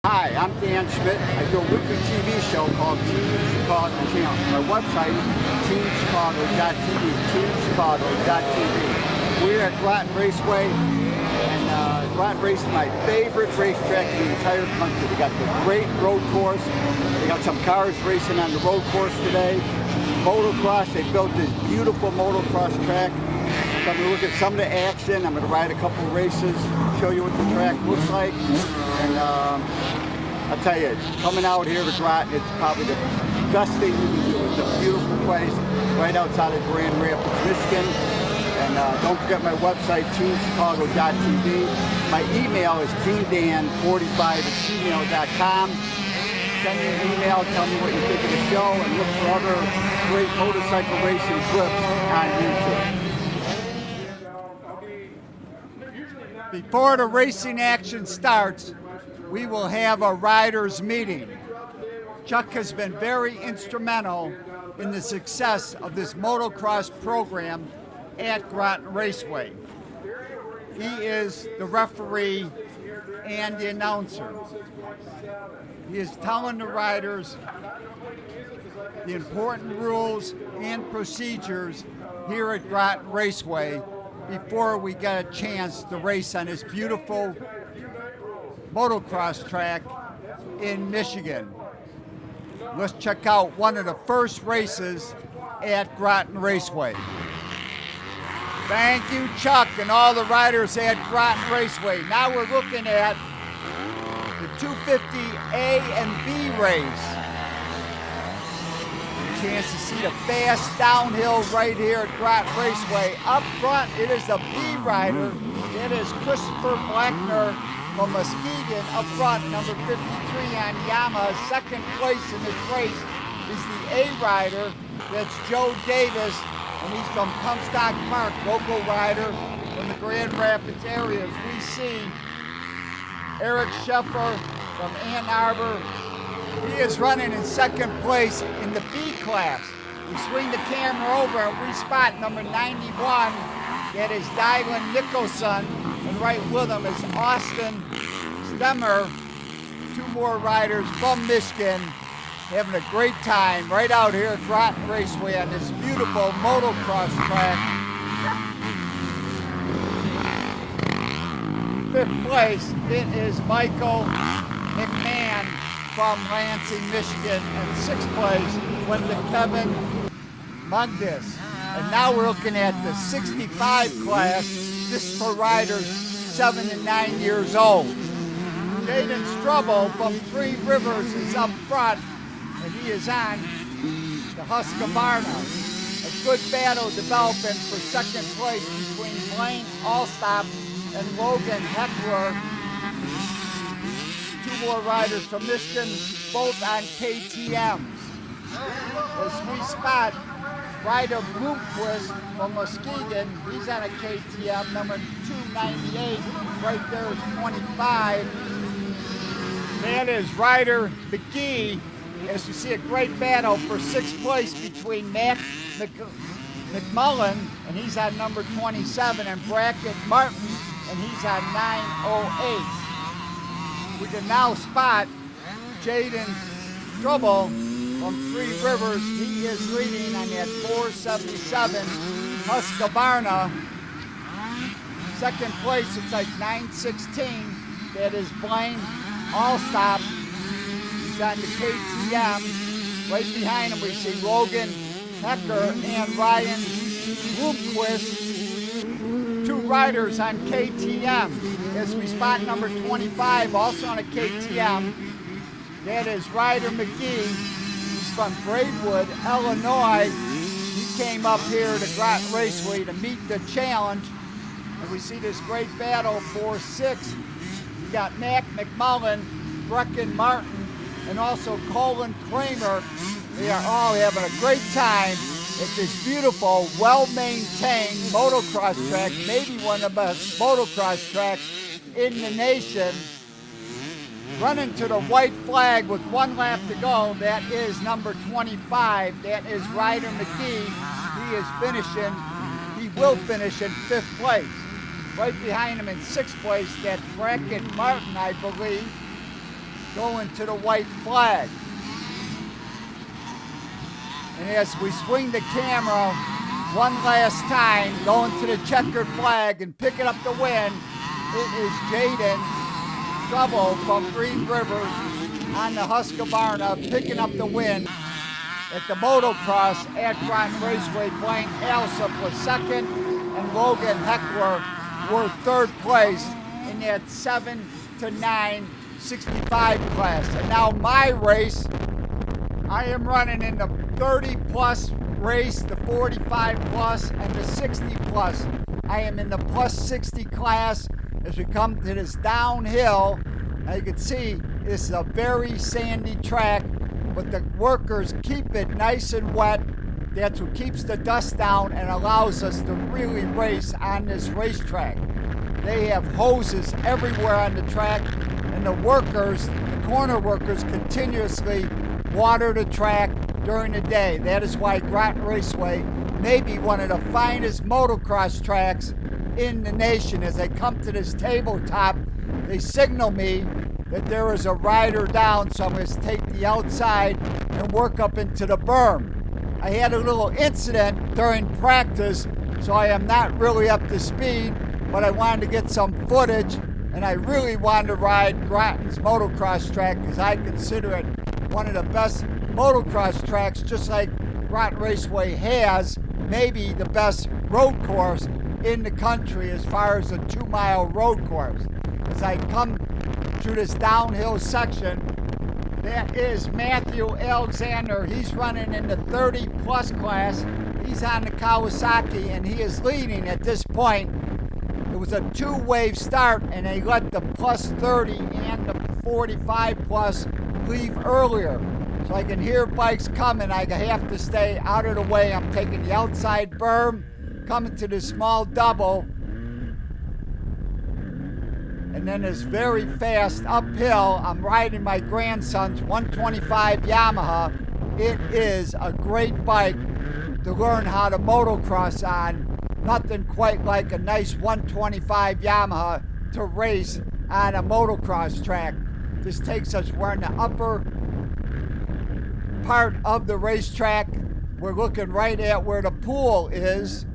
Hi, I'm Dan Schmitt. I do a weekly TV show called Team Chicago Channel. My website, teamchicago.tv, teamchicago.tv. We're at Grattan Raceway, and Grattan Race is my favorite racetrack in the entire country. They got the great road course. They got some cars racing on the road course today. MotoCross, they built this beautiful motocross track. So I'm going to look at some of the action. I'm going to ride a couple of races, show you what the track looks like. And I'll tell you, coming out here to Grattan, it's probably the best thing you can do. It's a beautiful place right outside of Grand Rapids, Michigan. And don't forget my website, teamchicago.tv. My email is teamdan45@gmail.com. Send me an email, tell me what you think of the show, and look for other great motorcycle racing clips on YouTube. Before the racing action starts, we will have a riders meeting. Chuck has been very instrumental in the success of this motocross program at Grattan Raceway. He is the referee and the announcer. He is telling the riders the important rules and procedures here at Grattan Raceway before we get a chance to race on this beautiful motocross track in Michigan. Let's check out one of the first races at Grattan Raceway. Thank you, Chuck, and all the riders at Grattan Raceway. Now we're looking at the 250A and B race. Chance to see the fast downhill right here at Grattan Raceway. Up front, it is the B rider. It is Christopher Blackner from Muskegon. Up front, number 53 on Yamaha. Second place in this race is the A rider. That's Joe Davis, and he's from Comstock Park, local rider from the Grand Rapids area. As we see Eric Scheffer from Ann Arbor. He is running in second place in the B class. We swing the camera over and we spot number 91. That is Dylan Nicholson. And right with him is Austin Stemmer. Two more riders from Michigan having a great time right out here at Grattan Raceway on this beautiful motocross track. Fifth place, it is Michael McMahon from Lansing, Michigan, and sixth place went to Kevin Mugdis. And now we're looking at the 65 class. This is for riders 7 to 9 years old. Jaden Strubble from Three Rivers is up front, and he is on the Husqvarna. A good battle developing for second place between Blaine Allstop and Logan Heckler. Two more riders from Michigan, both on KTMs. As we spot rider Bloomquist from Muskegon, he's on a KTM, number 298. Right there is 25. That is rider McGee. As we see a great battle for sixth place between Matt McMullen, and he's on number 27, and Brackett Martin, and he's on 908. We can now spot Jaden Strubble from Three Rivers. He is leading on that 477 Husqvarna. Second place, it's like 916. That is Blaine Allstop. He's on the KTM. Right behind him, we see Logan Hecker and Ryan Bloomquist. Two riders on KTM. As we spot number 25, also on a KTM. That is Ryder McGee. He's from Braidwood, Illinois. He came up here to Grattan Raceway to meet the challenge. And we see this great battle for sixth. We got Mac McMullen, Brecken Martin, and also Colin Kramer. They are all having a great time at this beautiful, well-maintained motocross track, maybe one of the best motocross tracks in the nation. Running to the white flag with one lap to go, that is number 25. That is Ryder McGee. He is finishing, he will finish in fifth place. Right behind him in sixth place, that's Brackett Martin, I believe. going to the white flag. And as we swing the camera one last time, going to the checkered flag and picking up the win, it is Jaden Trouble from Green River on the Husqvarna picking up the win. At the motocross at Grattan Raceway, Blaine Alsop was second and Logan Heckler were third place in that 7 to 9 65 class. And now my race, I am running in the 30 plus race, the 45 plus, and the 60 plus. I am in the plus 60 class as we come to this downhill. Now you can see this is a very sandy track, but the workers keep it nice and wet. That's what keeps the dust down and allows us to really race on this racetrack. They have hoses everywhere on the track, and the workers, the corner workers, continuously water the track during the day. That is why Grattan Raceway may be one of the finest motocross tracks in the nation. As I come to this tabletop, they signal me that there is a rider down, so I'm going to take the outside and work up into the berm. I had a little incident during practice, so I am not really up to speed, but I wanted to get some footage, and I really wanted to ride Grattan's motocross track because I consider it one of the best motocross tracks, just like Grattan Raceway has maybe the best road course in the country as far as a 2-mile road course. As I come through this downhill section, that is Matthew Alexander. He's running in the 30 plus class. He's on the Kawasaki and he is leading at this point. It was a 2-wave start and they let the plus 30 and the 45 plus leave earlier. So I can hear bikes coming. I have to stay out of the way. I'm taking the outside berm, coming to the small double, and then this very fast uphill. I'm riding my grandson's 125 Yamaha. It is a great bike to learn how to motocross on. Nothing quite like a nice 125 Yamaha to race on a motocross track. This takes us, we're in the upper part of the racetrack. We're looking right at where the pool is.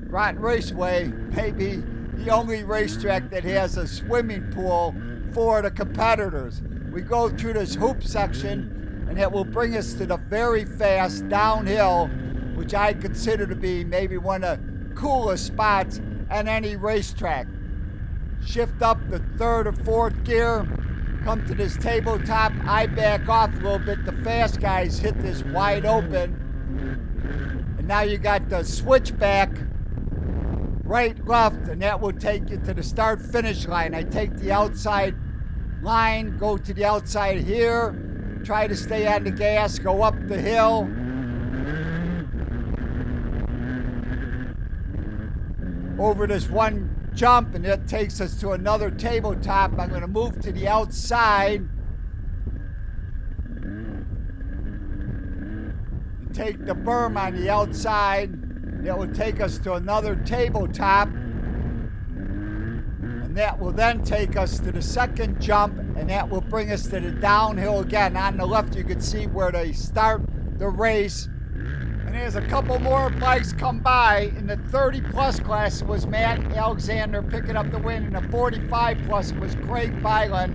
Grattan Raceway, maybe the only racetrack that has a swimming pool for the competitors. We go through this hoop section and it will bring us to the very fast downhill, which I consider to be maybe one of the coolest spots on any racetrack. Shift up the third or fourth gear, come to this tabletop, I back off a little bit, the fast guys hit this wide open, and now you got the switchback, right, left, and that will take you to the start-finish line. I take the outside line, go to the outside here, try to stay on the gas, go up the hill, over this one jump, and that takes us to another tabletop. I'm going to move to the outside and take the berm on the outside. That will take us to another tabletop, and that will then take us to the second jump, and that will bring us to the downhill again. On the left you can see where they start the race. And as a couple more bikes come by, in the 30 plus class it was Matt Alexander picking up the win. In the 45 plus it was Craig Byland.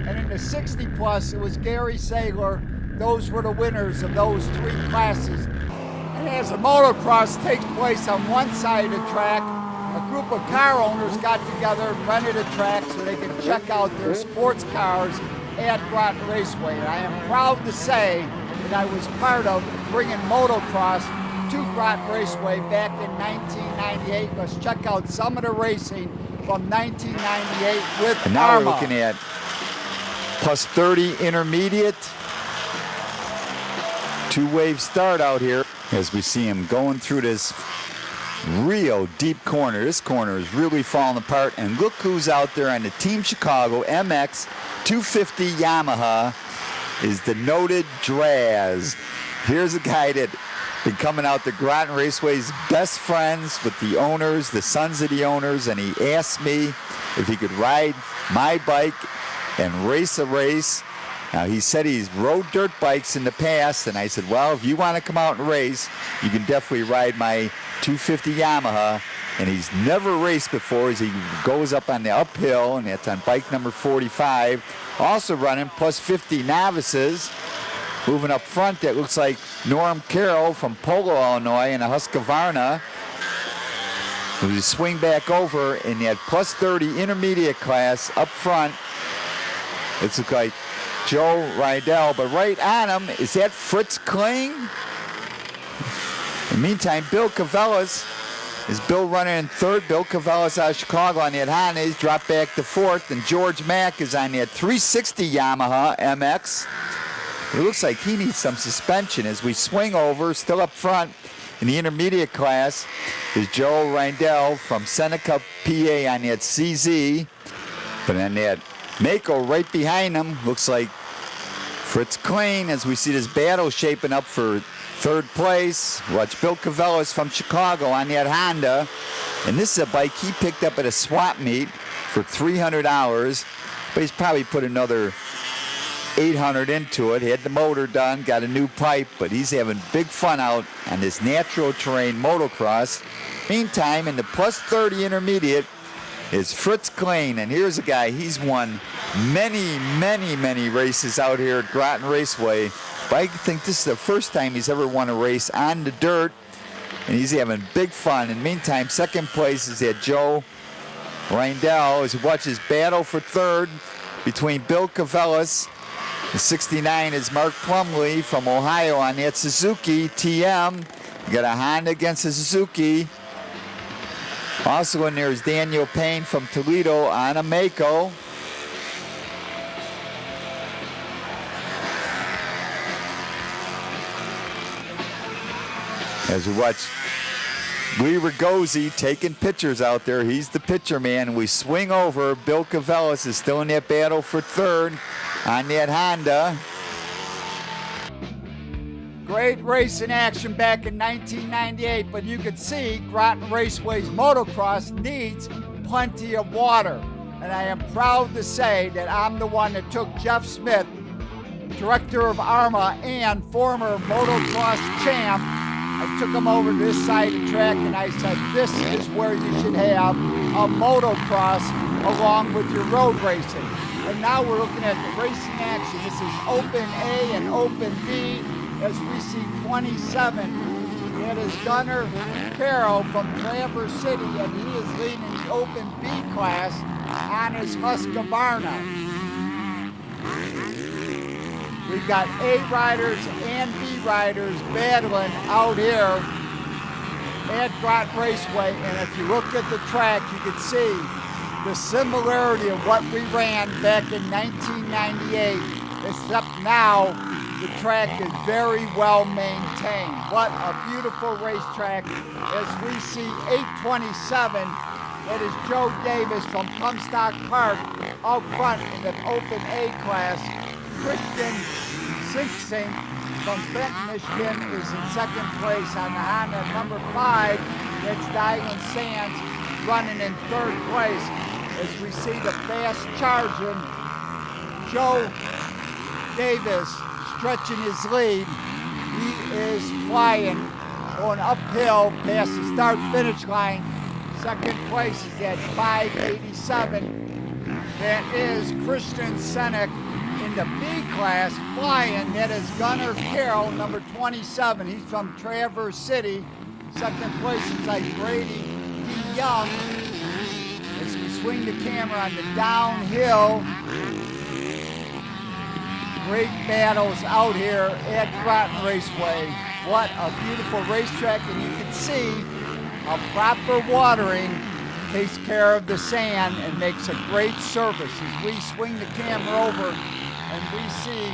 And in the 60 plus it was Gary Saylor. Those were the winners of those 3 classes. And as the motocross takes place on one side of the track, a group of car owners got together and rented a track so they could check out their sports cars at Grattan Raceway. And I am proud to say that I was part of bringing motocross to Grattan Raceway back in 1998. Let's check out some of the racing from 1998 with And now Arma. we're looking at plus 30 intermediate. 2-wave start out here as we see him going through this real deep corner. This corner is really falling apart, and look who's out there on the Team Chicago MX 250 Yamaha is the noted Draz. Here's a guy that been coming out to Grattan Raceway's best friends with the owners, the sons of the owners, and he asked me if he could ride my bike and race a race Now, he said he's rode dirt bikes in the past, and I said, well, if you want to come out and race, you can definitely ride my 250 Yamaha. And he's never raced before as he goes up on the uphill, and that's on bike number 45. Also running plus 50 novices. Moving up front, that looks like Norm Carroll from Polo, Illinois, and a Husqvarna. We swing back over in that plus 30 intermediate class up front. It looks like Joe Rydell, but right on him, is that Fritz Kling? In the meantime, Bill Cavellas, is Bill running in third. Bill Cavellas out of Chicago on that Honda. He's dropped back to fourth, and George Mack is on that 360 Yamaha MX. It looks like he needs some suspension as we swing over. Still up front in the intermediate class is Joe Rydell from Seneca, PA on that CZ. But on that Mako right behind him, looks like Fritz Kling as we see this battle shaping up for third place. Watch Bill Cavellas from Chicago on that Honda. And this is a bike he picked up at a swap meet for $300. But he's probably put another $800 into it. He had the motor done, got a new pipe, but he's having big fun out on this natural terrain motocross. Meantime, in the plus 30 intermediate is Fritz Kling, and here's a guy, he's won many races out here at Grattan Raceway, but I think this is the first time he's ever won a race on the dirt, and he's having big fun. In the meantime, second place is at Joe Rydell as he watches battle for third between Bill Cavellas. The 69 is Mark Plumley from Ohio on that Suzuki TM. You got a Honda against a Suzuki. Also in there is Daniel Payne from Toledo on a Mako. As we watch Lee Ragozzi taking pictures out there. He's the picture man. We swing over. Bill Cavellas is still in that battle for third on that Honda. Great racing action back in 1998, but you can see Grattan Raceway's motocross needs plenty of water. And I am proud to say that I'm the one that took Jeff Schmitt, director of ARMA and former motocross champ. I took him over to this side of the track and I said, this is where you should have a motocross along with your road racing. And now we're looking at the racing action. This is Open A and Open B as we see 27. That is Gunnar Carroll from Traverse City, and he is leading the Open B class on his Husqvarna. We've got A riders and B riders battling out here at Grattan Raceway, and if you look at the track, you can see the similarity of what we ran back in 1998, except now the track is very well maintained. What a beautiful racetrack as we see 827. That is Joe Davis from Comstock Park out front in the Open A class. Christian Sink from Benton, Michigan is in second place on the Honda. Number 5, that's Dylan Sands running in third place as we see the fast charging Joe Davis stretching his lead. He is flying, going uphill past the start-finish line. Second place is at 587. That is Christian Senek in the B class flying. That is Gunnar Carroll, number 27. He's from Traverse City. Second place is like Brady D. Young. As we swing the camera on the downhill. Great battles out here at Grattan Raceway. What a beautiful racetrack, and you can see how proper watering takes care of the sand and makes a great surface. As we swing the camera over and we see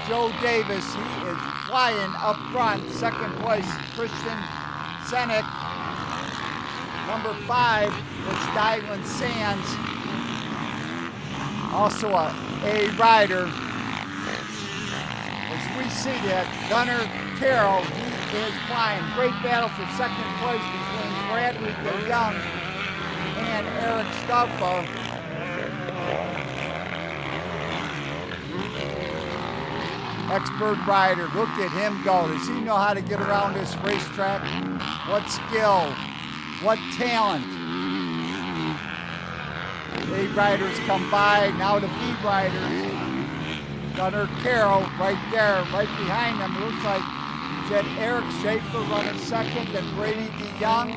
Joe Davis, he is flying up front. Second place, Christian Senek. Number 5, it's Dylan Sands, also a rider. As we see that, Gunnar Carroll, he is flying. Great battle for second place between Bradley Young and Eric Stuffa. expert rider. Look at him go. Does he know how to get around this racetrack? What skill, what talent. A riders come by, now the B riders. Gunnar Carroll right there, right behind them. Looks like is that Eric Schaefer running second, then Brady DeYoung.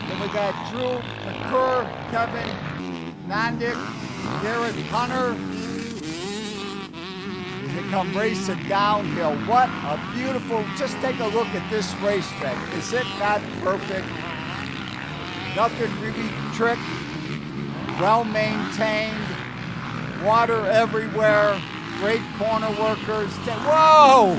Then we got Drew McClure, Kevin Nandick, Garrett Hunter. They come racing downhill. What a beautiful, just take a look at this racetrack. Is it not perfect? Nothing really tricked, well maintained, water everywhere, great corner workers. Whoa!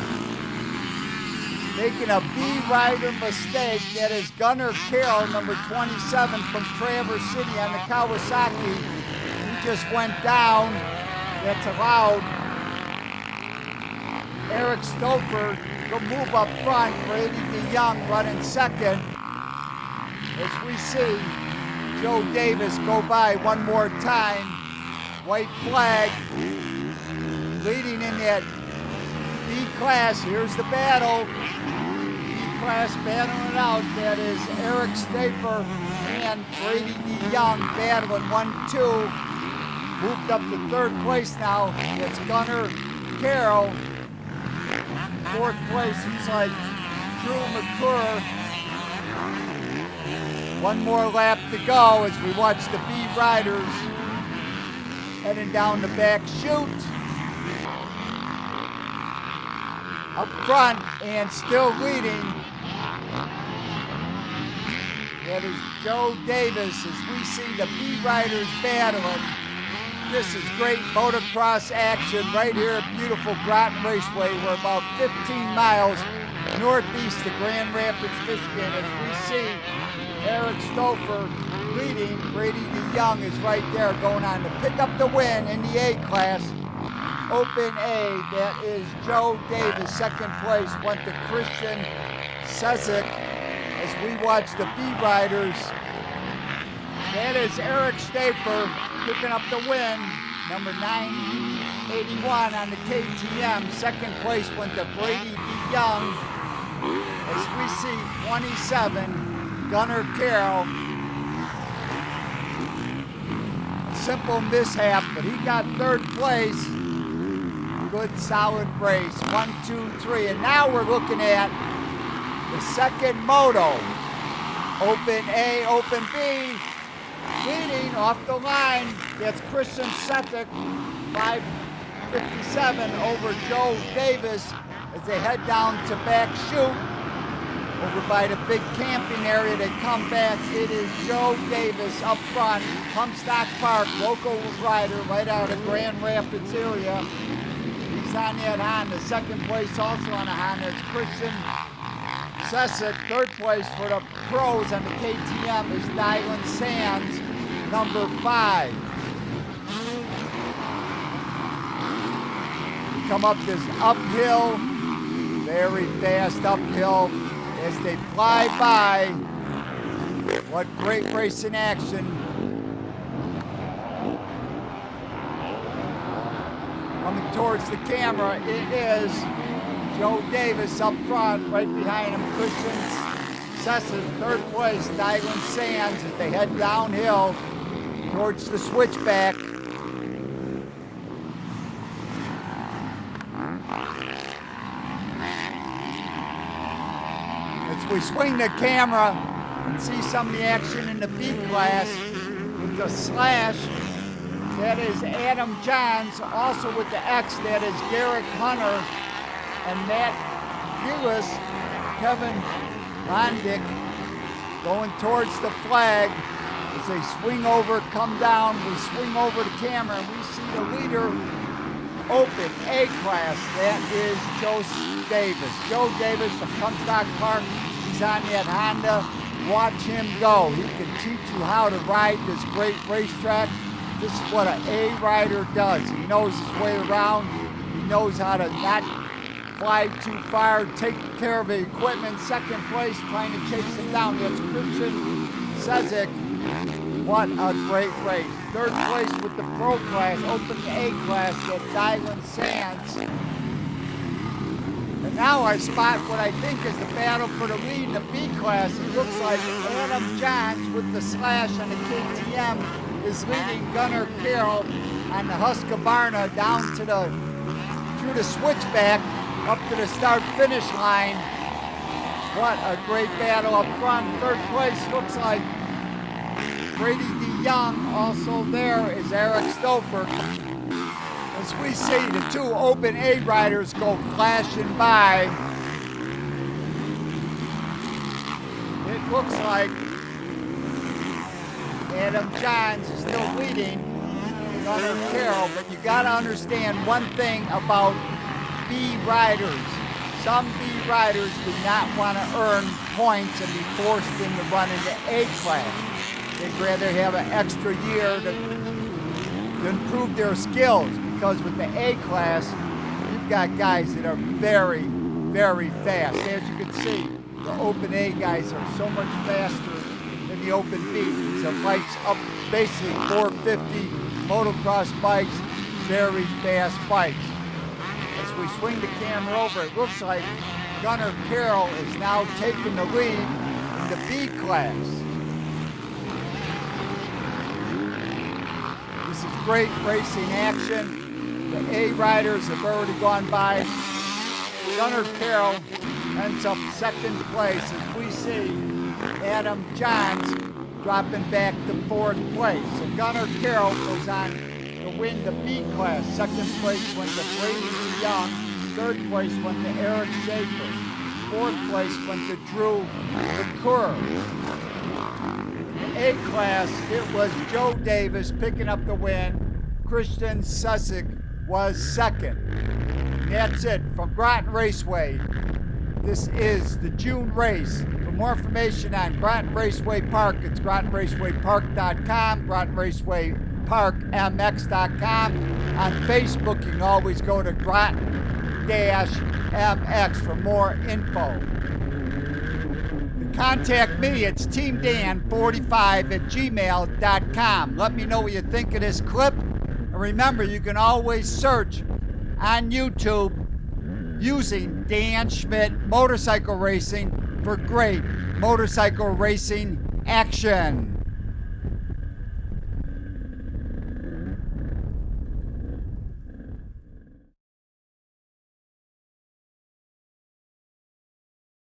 Making a B-rider mistake. That is Gunnar Carroll, number 27 from Traverse City on the Kawasaki. He just went down. That's allowed Eric Stouffer to move up front. Brady DeYoung running second. As we see Joe Davis go by one more time. White flag leading in that B class. Here's the battle. B class battling it out. That is Eric Stouffer and Brady DeYoung battling 1-2. Moved up to third place now. It's Gunnar Carroll. Fourth place, he's like Drew McClure. One more lap to go as we watch the B riders heading down the back chute. Up front and still leading. That is Joe Davis as we see the B riders battling. This is great motocross action right here at beautiful Grattan Raceway. We're about 15 miles northeast of Grand Rapids, Michigan. As we see Eric Stouffer leading, Brady DeYoung is right there going on to pick up the win in the A class. Open A, that is Joe Davis. Second place went to Christian Sesek as we watch the B riders. That is Eric Stouffer picking up the win, number 981 on the KTM. Second place went to Brady DeYoung. As we see 27, Gunnar Carroll. A simple mishap, but he got third place. Good solid race, 1, 2, 3. And now we're looking at the second moto. Open A, open B. Leading off the line, that's Christian Sesek, 5:57 over Joe Davis as they head down to back chute. Over by the big camping area, they come back. It is Joe Davis up front, Comstock Park, local rider right out of Grand Rapids area. He's on that Honda. Second place also on a Honda. It's Christian Sesek. Third place for the pros on the KTM is Dylan Sands, number 5. We come up this uphill, very fast uphill as they fly by. What great racing action. Coming towards the camera, it is Joe Davis up front, right behind him, Christian Sesek, third place, Dylan Sands as they head downhill towards the switchback. As we swing the camera and see some of the action in the B class with the slash, that is Adam Johns, also with the X, that is Garrett Hunter, and Matt Gillis, Kevin Landick, going towards the flag. As they swing over, come down, we swing over the camera, and we see the leader open A class. That is Joe Davis. Joe Davis from Comstock Park. He's on that Honda. Watch him go. He can teach you how to ride this great racetrack. This is what an A rider does. He knows his way around. He knows how to not fly too far, take care of the equipment. Second place, trying to chase him down. That's Christian Sesek. What a great race. Third place with the Pro class, Open A class at Dylan Sands. And now I spot what I think is the battle for the lead in the B class. It looks like Adam Johns with the slash on the KTM is leading Gunnar Carroll on the Husqvarna down to through the switchback up to the start-finish line. What a great battle up front. Third place looks like Brady DeYoung. Also there is Eric Stouffer. As we see the two Open A riders go flashing by, it looks like Adam Johns is still leading Gunnar Carroll, but you got to understand one thing about B riders. Some B riders do not want to earn points and be forced into running the A class. They'd rather have an extra year to improve their skills, because with the A class, you've got guys that are very, very fast. As you can see, the Open A guys are so much faster than the Open B. So bikes up basically 450 motocross bikes, very fast bikes. As we swing the camera over, it looks like Gunnar Carroll is now taking the lead in the B class. This is great racing action. The A riders have already gone by. Gunnar Carroll ends up second place as we see Adam Johns dropping back to fourth place. So Gunnar Carroll goes on to win the B class. Second place went to Brady DeYoung. Third place went to Eric Schaefer. Fourth place went to Drew McClure. In the A class, it was Joe Davis picking up the win. Christian Sussex was second. And that's it from Grattan Raceway. This is the June race. For more information on Grattan Raceway Park, it's GrattanRacewayPark.com, GrattanRacewayParkMX.com. On Facebook, you can always go to Grattan-MX for more info. To contact me, it's teamdan45@gmail.com. Let me know what you think of this clip. And remember, you can always search on YouTube using Dan Schmitt Motorcycle Racing for great motorcycle racing action.